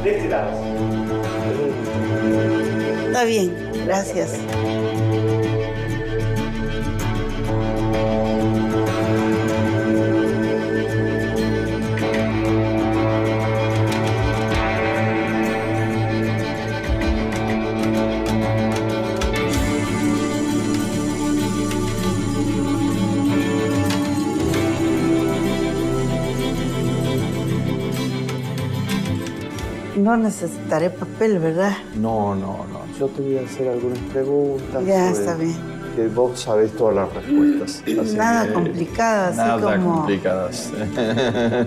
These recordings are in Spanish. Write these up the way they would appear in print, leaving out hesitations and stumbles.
De este lado. Está bien, gracias. No necesitaré papel, ¿verdad? No. Yo te voy a hacer algunas preguntas. Ya, está bien. Que vos sabés todas las respuestas. Así Nada que, complicadas, así nada como... complicadas. Nada.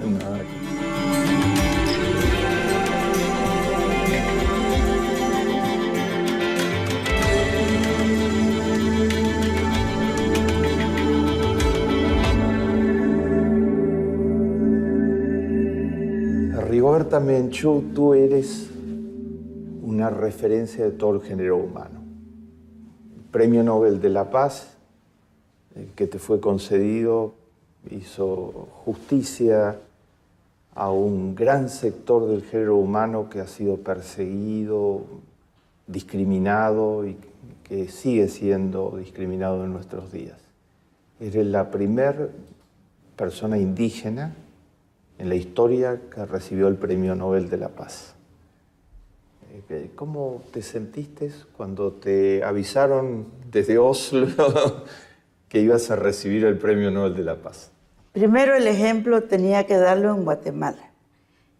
Rigoberta Menchú, tú eres una referencia de todo el género humano. Premio Nobel de la Paz, que te fue concedido, hizo justicia a un gran sector del género humano que ha sido perseguido, discriminado y que sigue siendo discriminado en nuestros días. Eres la primera persona indígena en la historia que recibió el Premio Nobel de la Paz. ¿Cómo te sentiste cuando te avisaron desde Oslo que ibas a recibir el Premio Nobel de la Paz? Primero el ejemplo tenía que darlo en Guatemala.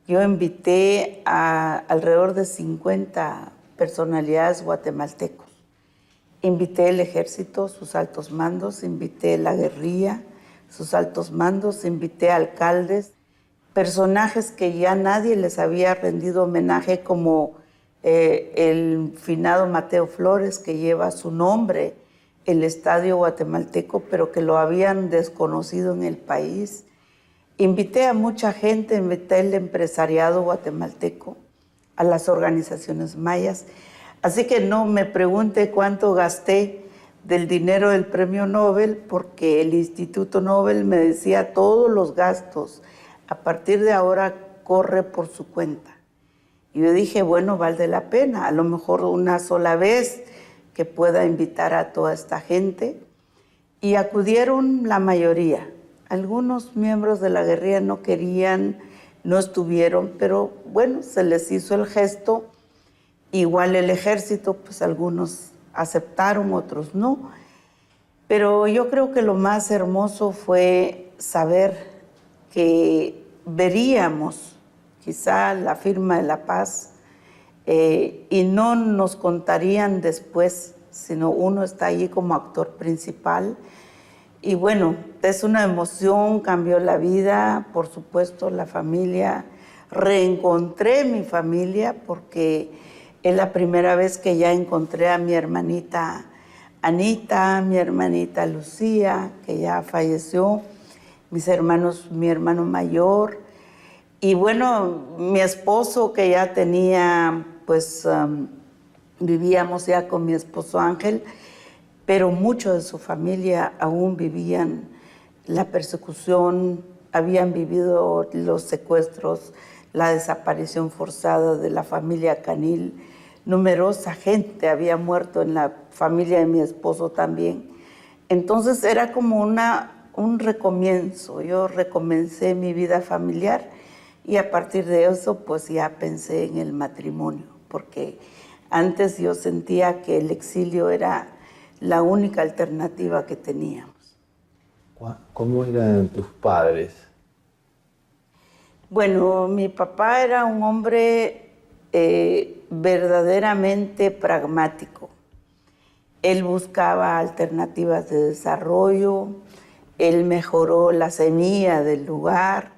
Yo invité a alrededor de 50 personalidades guatemaltecos. Invité el ejército, sus altos mandos, invité la guerrilla, sus altos mandos, invité alcaldes, personajes que ya nadie les había rendido homenaje, como el finado Mateo Flores, que lleva su nombre el estadio guatemalteco, pero que lo habían desconocido en el país. Invité a mucha gente, invité al empresariado guatemalteco, a las organizaciones mayas. Así que no me pregunte cuánto gasté del dinero del Premio Nobel, porque el Instituto Nobel me decía todos los gastos, a partir de ahora corre por su cuenta. Y yo dije, bueno, vale la pena, a lo mejor una sola vez que pueda invitar a toda esta gente. Y acudieron la mayoría. Algunos miembros de la guerrilla no querían, no estuvieron, pero bueno, se les hizo el gesto. Igual el ejército, pues algunos aceptaron, otros no. Pero yo creo que lo más hermoso fue saber que veríamos quizá la firma de la paz y no nos contarían después, sino uno está allí como actor principal. Y bueno, es una emoción, cambió la vida, por supuesto, la familia. Reencontré mi familia porque es la primera vez que ya encontré a mi hermanita Anita, mi hermanita Lucía, que ya falleció, mis hermanos, mi hermano mayor, y bueno, mi esposo, que ya tenía, pues vivíamos ya con mi esposo Ángel, pero muchos de su familia aún vivían la persecución, habían vivido los secuestros, la desaparición forzada de la familia Canil. Numerosa gente había muerto en la familia de mi esposo también. Entonces era como un recomienzo. Yo recomencé mi vida familiar y a partir de eso pues ya pensé en el matrimonio, porque antes yo sentía que el exilio era la única alternativa que teníamos. ¿Cómo eran tus padres? Bueno, mi papá era un hombre verdaderamente pragmático. Él buscaba alternativas de desarrollo, él mejoró la semilla del lugar,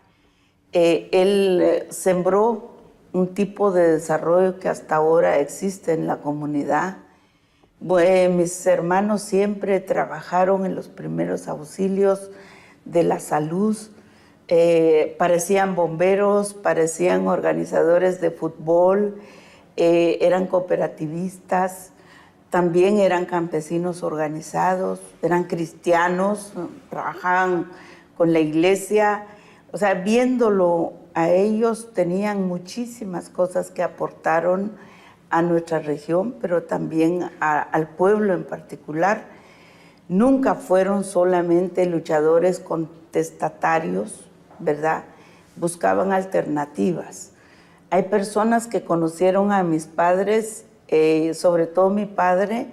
él sembró un tipo de desarrollo que hasta ahora existe en la comunidad. Bueno, mis hermanos siempre trabajaron en los primeros auxilios de la salud, parecían bomberos, parecían organizadores de fútbol, eran cooperativistas, también eran campesinos organizados, eran cristianos, trabajaban con la iglesia. O sea, viéndolo a ellos tenían muchísimas cosas que aportaron a nuestra región, pero también al pueblo en particular. Nunca fueron solamente luchadores contestatarios, ¿verdad? Buscaban alternativas. Hay personas que conocieron a mis padres, sobre todo mi padre,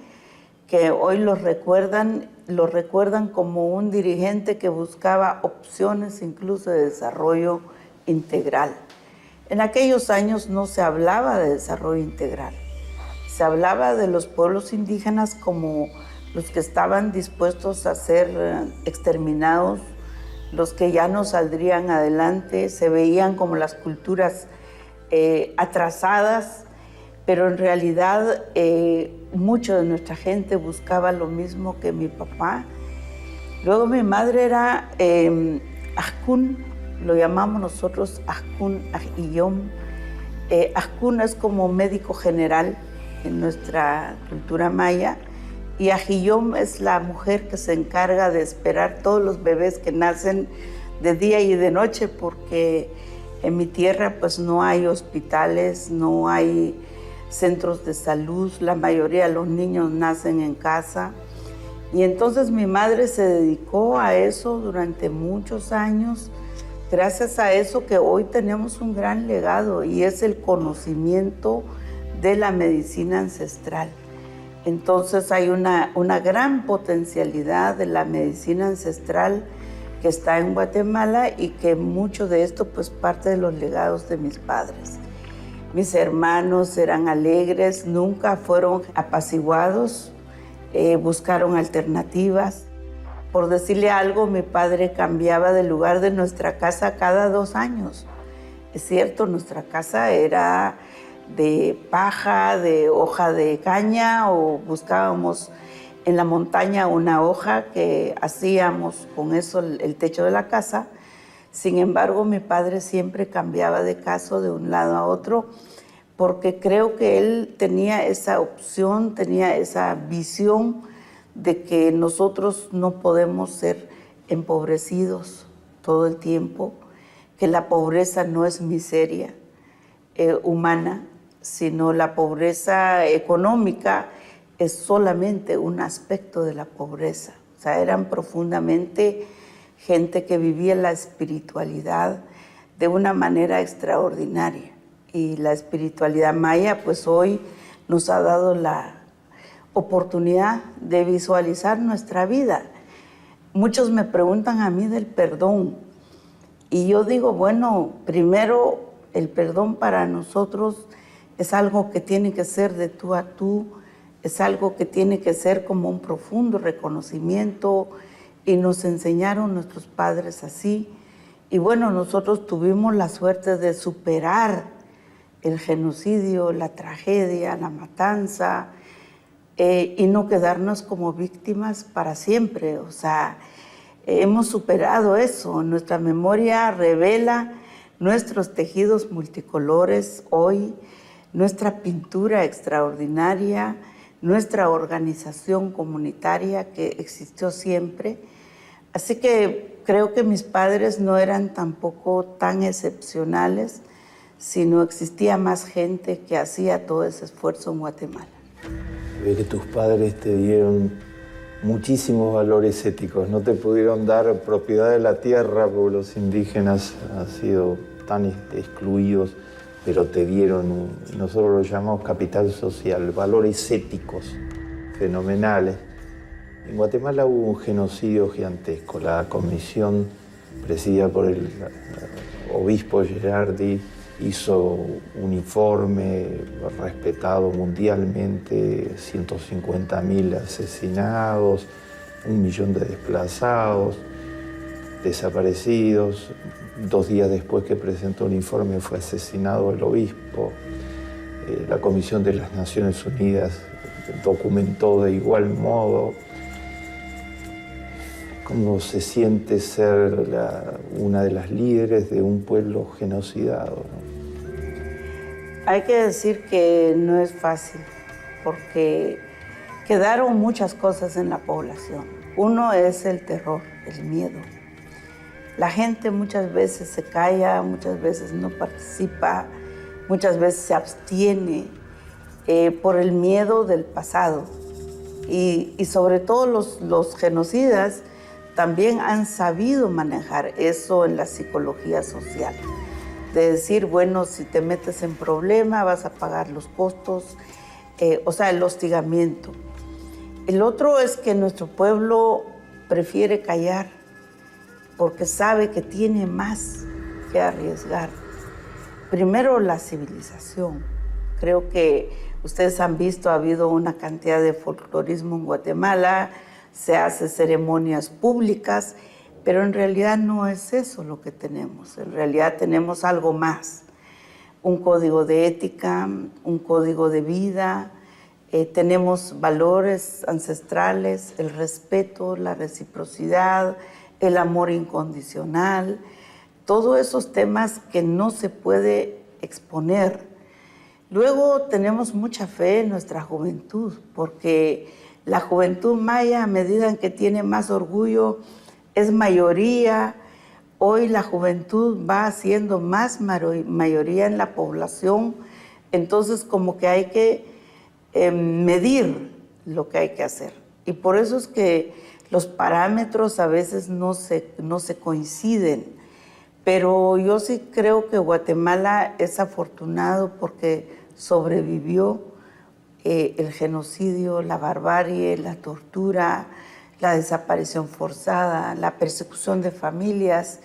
que hoy lo recuerdan como un dirigente que buscaba opciones incluso de desarrollo integral. En aquellos años no se hablaba de desarrollo integral. Se hablaba de los pueblos indígenas como los que estaban dispuestos a ser exterminados, los que ya no saldrían adelante, se veían como las culturas atrasadas, pero en realidad mucho de nuestra gente buscaba lo mismo que mi papá. Luego mi madre era Ajkún, lo llamamos nosotros Ajkún Ajiyom. Ajkún es como médico general en nuestra cultura maya, y Ajiyom es la mujer que se encarga de esperar todos los bebés que nacen de día y de noche, porque en mi tierra pues no hay hospitales, no hay centros de salud, la mayoría de los niños nacen en casa. Y entonces mi madre se dedicó a eso durante muchos años, gracias a eso que hoy tenemos un gran legado, y es el conocimiento de la medicina ancestral. Entonces hay una gran potencialidad de la medicina ancestral que está en Guatemala, y que mucho de esto pues parte de los legados de mis padres. Mis hermanos eran alegres, nunca fueron apaciguados, buscaron alternativas. Por decirle algo, mi padre cambiaba de lugar de nuestra casa cada 2 años. Es cierto, nuestra casa era de paja, de hoja de caña, o buscábamos en la montaña una hoja que hacíamos con eso el techo de la casa. Sin embargo, mi padre siempre cambiaba de casa de un lado a otro, porque creo que él tenía esa opción, tenía esa visión de que nosotros no podemos ser empobrecidos todo el tiempo, que la pobreza no es miseria humana, sino la pobreza económica es solamente un aspecto de la pobreza. O sea, eran profundamente gente que vivía la espiritualidad de una manera extraordinaria. Y la espiritualidad maya, pues hoy nos ha dado la oportunidad de visualizar nuestra vida. Muchos me preguntan a mí del perdón, y yo digo, bueno, primero el perdón para nosotros es algo que tiene que ser de tú a tú, es algo que tiene que ser como un profundo reconocimiento, y nos enseñaron nuestros padres así. Y bueno, nosotros tuvimos la suerte de superar el genocidio, la tragedia, la matanza, y no quedarnos como víctimas para siempre. O sea, hemos superado eso. Nuestra memoria revela nuestros tejidos multicolores hoy, nuestra pintura extraordinaria, nuestra organización comunitaria que existió siempre. Así que creo que mis padres no eran tampoco tan excepcionales, sino existía más gente que hacía todo ese esfuerzo en Guatemala. Ve que tus padres te dieron muchísimos valores éticos, no te pudieron dar propiedad de la tierra porque los indígenas han sido tan excluidos, pero te dieron, nosotros lo llamamos capital social, valores éticos fenomenales. En Guatemala hubo un genocidio gigantesco. La comisión presidida por el obispo Gerardi hizo un informe respetado mundialmente, 150.000 asesinados, 1 millón de desplazados, desaparecidos. 2 días después que presentó el informe fue asesinado el obispo. La Comisión de las Naciones Unidas documentó de igual modo. ¿Cómo se siente ser una de las líderes de un pueblo genocidado, ¿no? Hay que decir que no es fácil, porque quedaron muchas cosas en la población. Uno es el terror, el miedo. La gente muchas veces se calla, muchas veces no participa, muchas veces se abstiene por el miedo del pasado. Y sobre todo los genocidas también han sabido manejar eso en la psicología social. De decir, bueno, si te metes en problema vas a pagar los costos, o sea, el hostigamiento. El otro es que nuestro pueblo prefiere callar porque sabe que tiene más que arriesgar. Primero, la civilización. Creo que ustedes han visto, ha habido una cantidad de folclorismo en Guatemala, se hace ceremonias públicas, pero en realidad no es eso lo que tenemos. En realidad tenemos algo más. Un código de ética, un código de vida, tenemos valores ancestrales, el respeto, la reciprocidad, el amor incondicional, todos esos temas que no se puede exponer. Luego tenemos mucha fe en nuestra juventud, porque la juventud maya, a medida en que tiene más orgullo, es mayoría. Hoy la juventud va siendo más mayoría en la población, entonces como que hay que medir lo que hay que hacer. Y por eso es que los parámetros a veces no se coinciden. Pero yo sí creo que Guatemala es afortunado porque sobrevivió el genocidio, la barbarie, la tortura, la desaparición forzada, la persecución de familias,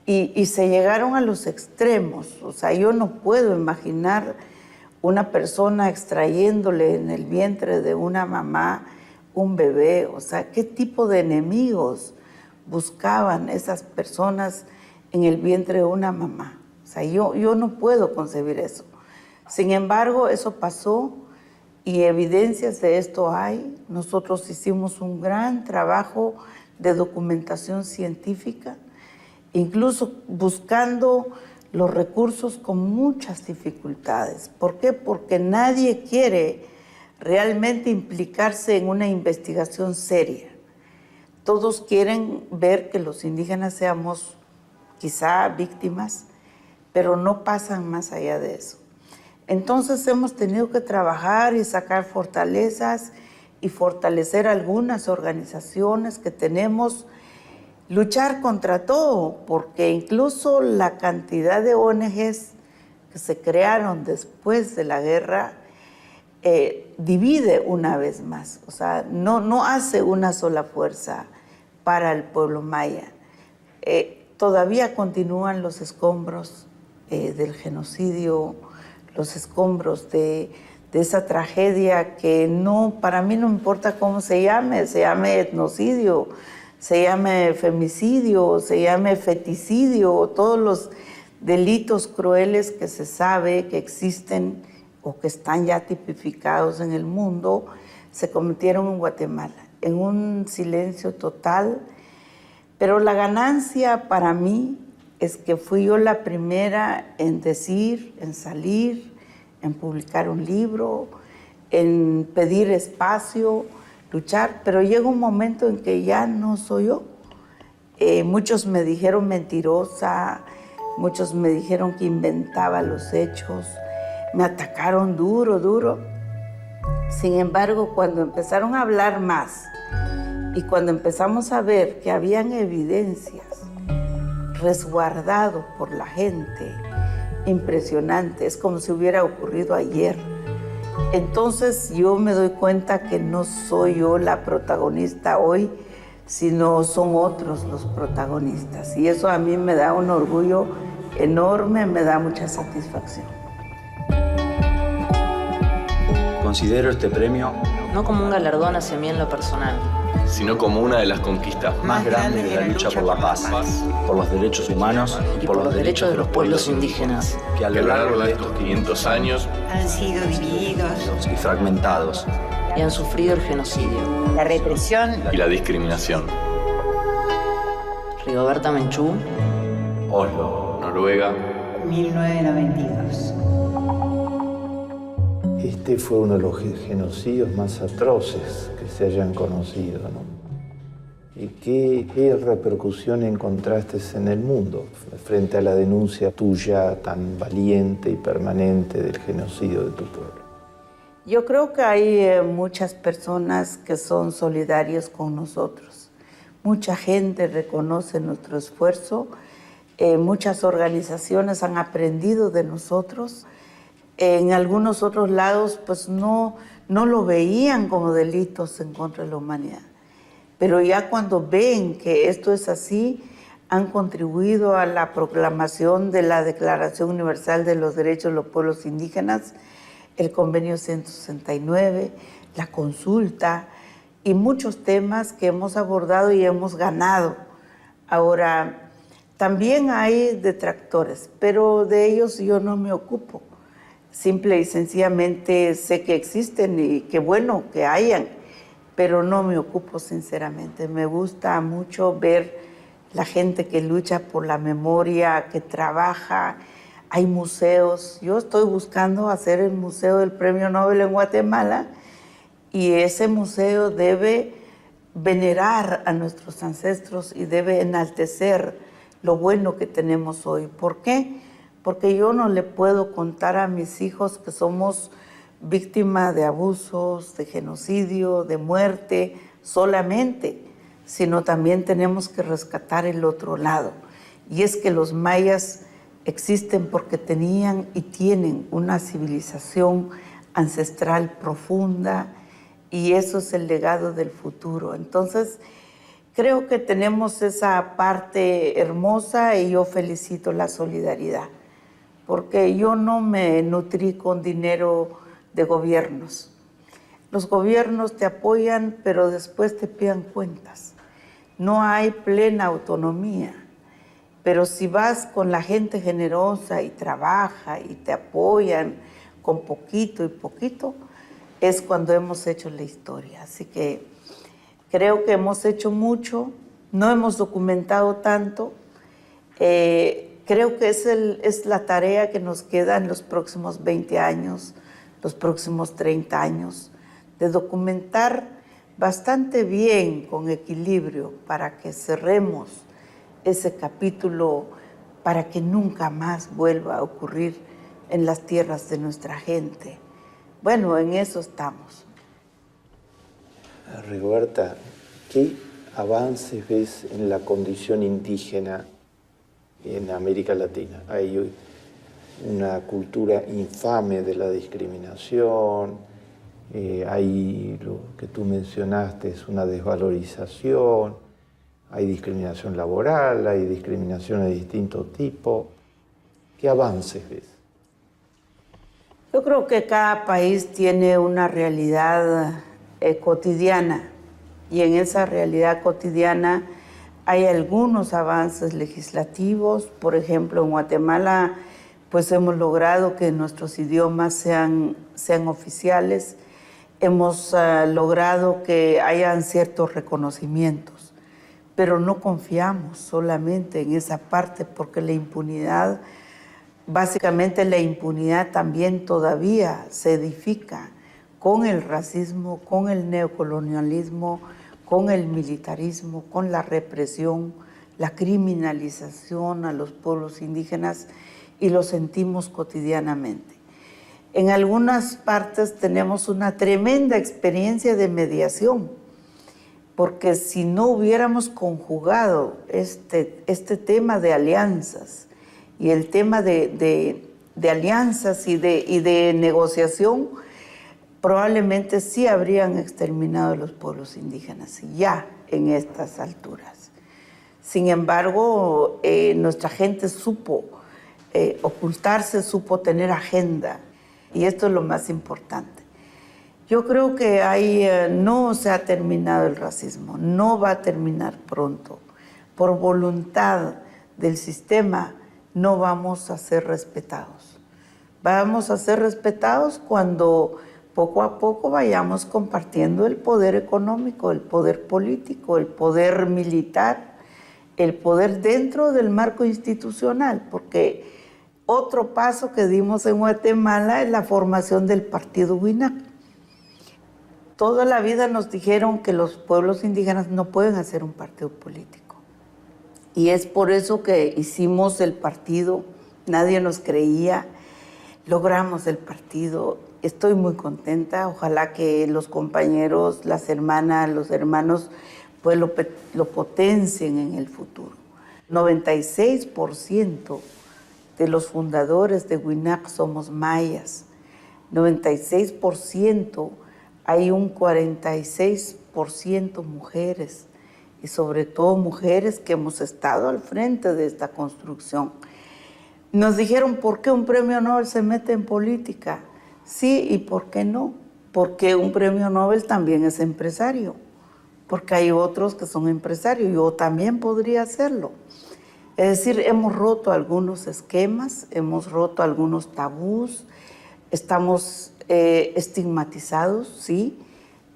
y se llegaron a los extremos. O sea, yo no puedo imaginar una persona extrayéndole en el vientre de una mamá un bebé. O sea, ¿qué tipo de enemigos buscaban esas personas en el vientre de una mamá? O sea, yo no puedo concebir eso. Sin embargo, eso pasó y evidencias de esto hay. Nosotros hicimos un gran trabajo de documentación científica, incluso buscando los recursos con muchas dificultades. ¿Por qué? Porque nadie quiere realmente implicarse en una investigación seria. Todos quieren ver que los indígenas seamos quizá víctimas, pero no pasan más allá de eso. Entonces hemos tenido que trabajar y sacar fortalezas y fortalecer algunas organizaciones que tenemos, luchar contra todo, porque incluso la cantidad de ONGs que se crearon después de la guerra divide una vez más. O sea, no hace una sola fuerza para el pueblo maya. Todavía continúan los escombros del genocidio, los escombros de esa tragedia que para mí no importa cómo se llame etnocidio, se llame femicidio, se llame feticidio, todos los delitos crueles que se sabe que existen o que están ya tipificados en el mundo, se cometieron en Guatemala, en un silencio total. Pero la ganancia para mí es que fui yo la primera en decir, en salir, en publicar un libro, en pedir espacio, luchar, pero llega un momento en que ya no soy yo. Muchos me dijeron mentirosa, muchos me dijeron que inventaba los hechos, me atacaron duro. Sin embargo, cuando empezaron a hablar más y cuando empezamos a ver que habían evidencias resguardado por la gente, impresionante, es como si hubiera ocurrido ayer. Entonces yo me doy cuenta que no soy yo la protagonista hoy, sino son otros los protagonistas. Y eso a mí me da un orgullo enorme, me da mucha satisfacción. Considero este premio no como un galardón hacia mí en lo personal, sino como una de las conquistas más grandes de la lucha por la paz, por los derechos humanos y por los derechos de los pueblos indígenas, que a lo largo de estos 500 años han sido divididos y fragmentados y han sufrido el genocidio, la represión y la discriminación. Rigoberta Menchú, Oslo, Noruega, 1992. Este fue uno de los genocidios más atroces que se hayan conocido, ¿no? ¿Qué repercusión encontraste en el mundo frente a la denuncia tuya tan valiente y permanente del genocidio de tu pueblo? Yo creo que hay muchas personas que son solidarios con nosotros. Mucha gente reconoce nuestro esfuerzo. Muchas organizaciones han aprendido de nosotros. En algunos otros lados pues no lo veían como delitos en contra de la humanidad. Pero ya cuando ven que esto es así, han contribuido a la proclamación de la Declaración Universal de los Derechos de los Pueblos Indígenas, el Convenio 169, la consulta y muchos temas que hemos abordado y hemos ganado. Ahora, también hay detractores, pero de ellos yo no me ocupo. Simple y sencillamente sé que existen y qué bueno que hayan, pero no me ocupo sinceramente. Me gusta mucho ver la gente que lucha por la memoria, que trabaja. Hay museos. Yo estoy buscando hacer el Museo del Premio Nobel en Guatemala y ese museo debe venerar a nuestros ancestros y debe enaltecer lo bueno que tenemos hoy. ¿Por qué? Porque yo no le puedo contar a mis hijos que somos víctimas de abusos, de genocidio, de muerte solamente, sino también tenemos que rescatar el otro lado. Y es que los mayas existen porque tenían y tienen una civilización ancestral profunda y eso es el legado del futuro. Entonces, creo que tenemos esa parte hermosa y yo felicito la solidaridad, porque yo no me nutrí con dinero de gobiernos. Los gobiernos te apoyan, pero después te piden cuentas. No hay plena autonomía. Pero si vas con la gente generosa y trabaja y te apoyan con poquito y poquito, es cuando hemos hecho la historia. Así que creo que hemos hecho mucho, no hemos documentado tanto. Creo que es la tarea que nos queda en los próximos 20 años, los próximos 30 años, de documentar bastante bien, con equilibrio, para que cerremos ese capítulo, para que nunca más vuelva a ocurrir en las tierras de nuestra gente. Bueno, en eso estamos. Rigoberta, ¿qué avances ves en la condición indígena en América Latina? Hay una cultura infame de la discriminación, hay lo que tú mencionaste, es una desvalorización, hay discriminación laboral, hay discriminación de distinto tipo. ¿Qué avances ves? Yo creo que cada país tiene una realidad cotidiana y en esa realidad cotidiana hay algunos avances legislativos. Por ejemplo, en Guatemala pues hemos logrado que nuestros idiomas sean oficiales, hemos logrado que hayan ciertos reconocimientos, pero no confiamos solamente en esa parte porque la impunidad, básicamente la impunidad también todavía se edifica con el racismo, con el neocolonialismo, con el militarismo, con la represión, la criminalización a los pueblos indígenas y lo sentimos cotidianamente. En algunas partes tenemos una tremenda experiencia de mediación, porque si no hubiéramos conjugado este tema de alianzas y el tema de alianzas y de negociación, probablemente sí habrían exterminado a los pueblos indígenas ya en estas alturas. Sin embargo, nuestra gente supo ocultarse, supo tener agenda, y esto es lo más importante. Yo creo que no se ha terminado el racismo, no va a terminar pronto. Por voluntad del sistema no vamos a ser respetados. Vamos a ser respetados cuando poco a poco vayamos compartiendo el poder económico, el poder político, el poder militar, el poder dentro del marco institucional, porque otro paso que dimos en Guatemala es la formación del partido WINAC. toda la vida nos dijeron que los pueblos indígenas no pueden hacer un partido político. Y es por eso que hicimos el partido, nadie nos creía, logramos el partido. Estoy muy contenta, ojalá que los compañeros, las hermanas, los hermanos, pues lo potencien en el futuro. 96% de los fundadores de WINAC somos mayas. 96%, hay un 46% mujeres, y sobre todo mujeres que hemos estado al frente de esta construcción. Nos dijeron, ¿por qué un premio Nobel se mete en política? Sí, ¿y por qué no? Porque un premio Nobel también es empresario, porque hay otros que son empresarios, yo también podría hacerlo. Es decir, hemos roto algunos esquemas, hemos roto algunos tabús, estamos estigmatizados, sí,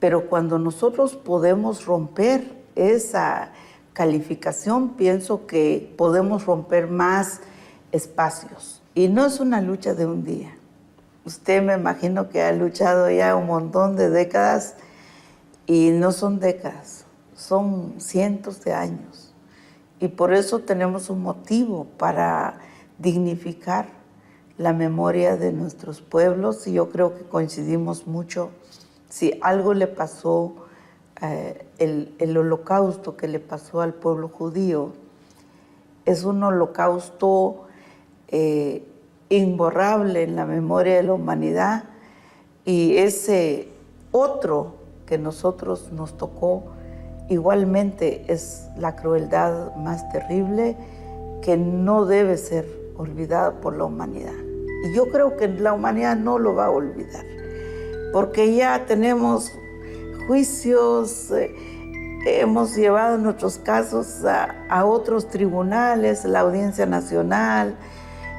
pero cuando nosotros podemos romper esa calificación, pienso que podemos romper más espacios. Y no es una lucha de un día. Usted me imagino que ha luchado ya un montón de décadas y no son décadas, son cientos de años. Y por eso tenemos un motivo para dignificar la memoria de nuestros pueblos, y yo creo que coincidimos mucho. Si algo le pasó, el holocausto que le pasó al pueblo judío, es un holocausto imborrable en la memoria de la humanidad, y ese otro que nosotros nos tocó, igualmente es la crueldad más terrible que no debe ser olvidada por la humanidad. Y yo creo que la humanidad no lo va a olvidar, porque ya tenemos juicios, hemos llevado nuestros casos a otros tribunales, la Audiencia Nacional.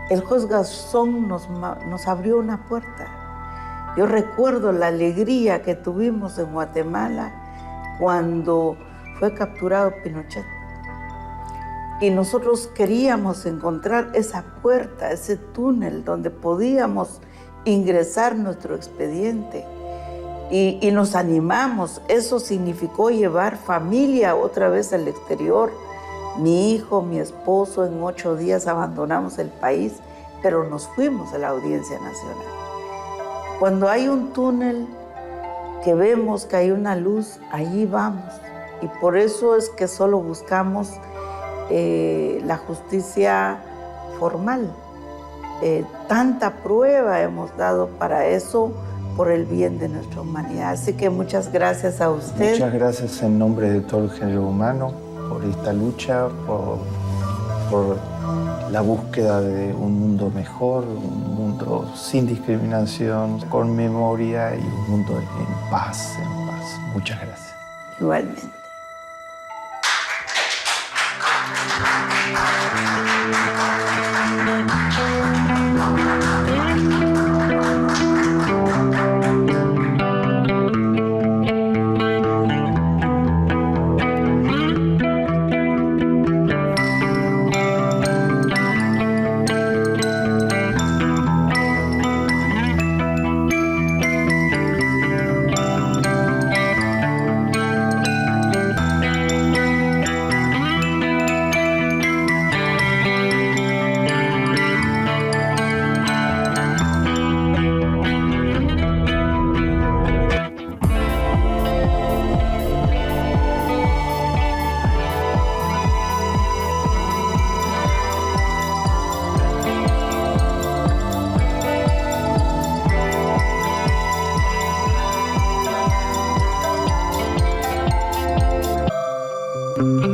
El juez Garzón nos abrió una puerta. Yo recuerdo la alegría que tuvimos en Guatemala cuando fue capturado Pinochet. Y nosotros queríamos encontrar esa puerta, ese túnel donde podíamos ingresar nuestro expediente. Y nos animamos. Eso significó llevar familia otra vez al exterior. Mi hijo, mi esposo, en 8 días abandonamos el país, pero nos fuimos a la Audiencia Nacional. Cuando hay un túnel, que vemos que hay una luz, allí vamos. Y por eso es que solo buscamos la justicia formal. Tanta prueba hemos dado para eso, por el bien de nuestra humanidad. Así que muchas gracias a usted. Muchas gracias en nombre de todo el género humano por esta lucha, por la búsqueda de un mundo mejor, un mundo sin discriminación, con memoria y un mundo en paz, en paz. Muchas gracias. Igualmente. Thank you.